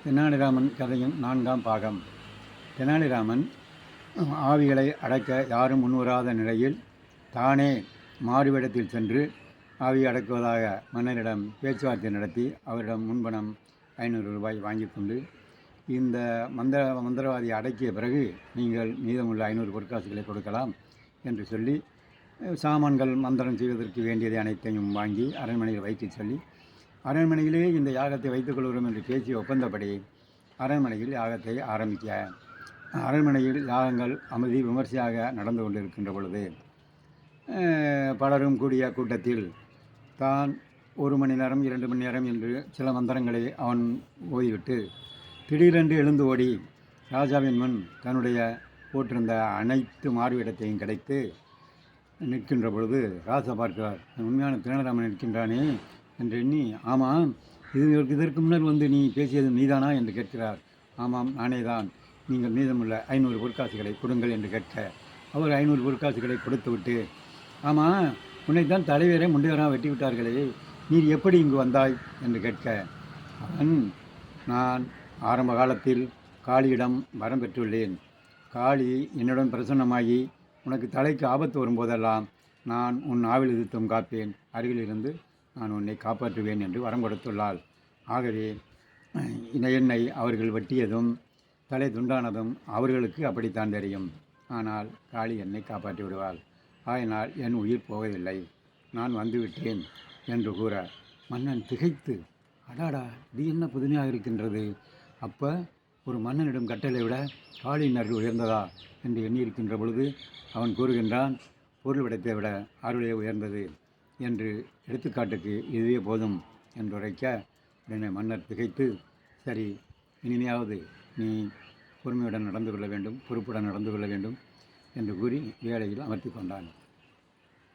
தெனாலிராமன் கதையின் 4ஆம் பாகம். தெனாலிராமன் ஆவிகளை அடக்க யாரும் முன்வராத நிலையில் தானே மாறுவேடத்தில் சென்று ஆவியை அடக்குவதாக மன்னரிடம் பேச்சுவார்த்தை நடத்தி அவரிடம் முன்பணம் 500 ரூபாய் வாங்கி கொண்டு, இந்த மந்திரவாதியை அடக்கிய பிறகு நீங்கள் மீதமுள்ள 500 பொற்காசுகளை கொடுக்கலாம் என்று சொல்லி, சாமான்கள் மந்திரம் செய்வதற்கு வேண்டியதை அனைத்தையும் வாங்கி அரண்மனையில் வைத்து சொல்லி, அரண்மனையிலே இந்த யாகத்தை வைத்துக் கொள்கிறோம் என்று பேசி ஒப்பந்தப்படி அரண்மனையில் யாகத்தை ஆரம்பிக்க, அரண்மனையில் யாகங்கள் அமைதி விமர்சையாக நடந்து கொண்டிருக்கின்ற பொழுது, பலரும் கூடிய கூட்டத்தில் தான் 1 மணி நேரம் 2 மணி நேரம் என்று சில மந்திரங்களை அவன் ஓதிவிட்டு திடீரென்று எழுந்து ஓடி ராஜாவின் முன் தன்னுடைய போட்டிருந்த அனைத்து மாறுவேடத்தையும் கிடைத்து நிற்கின்ற பொழுது ராஜா பார்க்கிறார். உண்மையான தெனாலிராமன் நிற்கின்றானே என்று எண்ணி, ஆமாம், இதற்கு முன்னர் வந்து நீ பேசியது நீதானா என்று கேட்கிறார். ஆமாம், நானே தான். நீங்கள் மீதமுள்ள 500 பொற்காசுகளை கொடுங்கள் என்று கேட்க, அவர் 500 பொற்காசுகளை கொடுத்துவிட்டு, ஆமாம், உன்னைத்தான் தலைவரே முண்டையராக வெட்டி விட்டார்களே, நீர் எப்படி இங்கு வந்தாய் என்று கேட்க, அவன், நான் ஆரம்ப காலத்தில் காளியிடம் வரம் பெற்றுள்ளேன். காளி என்னுடன் பிரசன்னமாகி உனக்கு தலைக்கு ஆபத்து வரும்போதெல்லாம் நான் உன் ஆவில் யுத்தம் காப்பேன், அருகிலிருந்து நான் உன்னை காப்பாற்றுவேன் என்று வரம் கொடுத்துள்ளாள். ஆகவே என்னை அவர்கள் வெட்டியதும் தலை துண்டானதும் அவர்களுக்கு அப்படித்தான் தெரியும். ஆனால் காளி என்னை காப்பாற்றி விடுவாள். ஆயினால் என் உயிர் போவதில்லை, நான் வந்துவிட்டேன் என்று கூற, மன்னன் திகைத்து, அடாடா, இது என்ன புதுமையாக இருக்கின்றது? அப்போ ஒரு மன்னனிடம் கட்டளை விட காளியின் அருள் உயர்ந்ததா என்று எண்ணியிருக்கின்ற பொழுது அவன் கூறுகின்றான், பொருள் விடத்தை விட அருளே உயர்ந்தது என்று எடுத்துக்காட்டுக்கு இதுவே போதும் என்று உரைக்க, உடனே மன்னர் திகைத்து, சரி, இனிமையாவது நீ பொறுமையுடன் நடந்து கொள்ள வேண்டும், பொறுப்புடன் நடந்து கொள்ள வேண்டும் என்று கூறி வேலையில் அமர்த்தி கொண்டான்.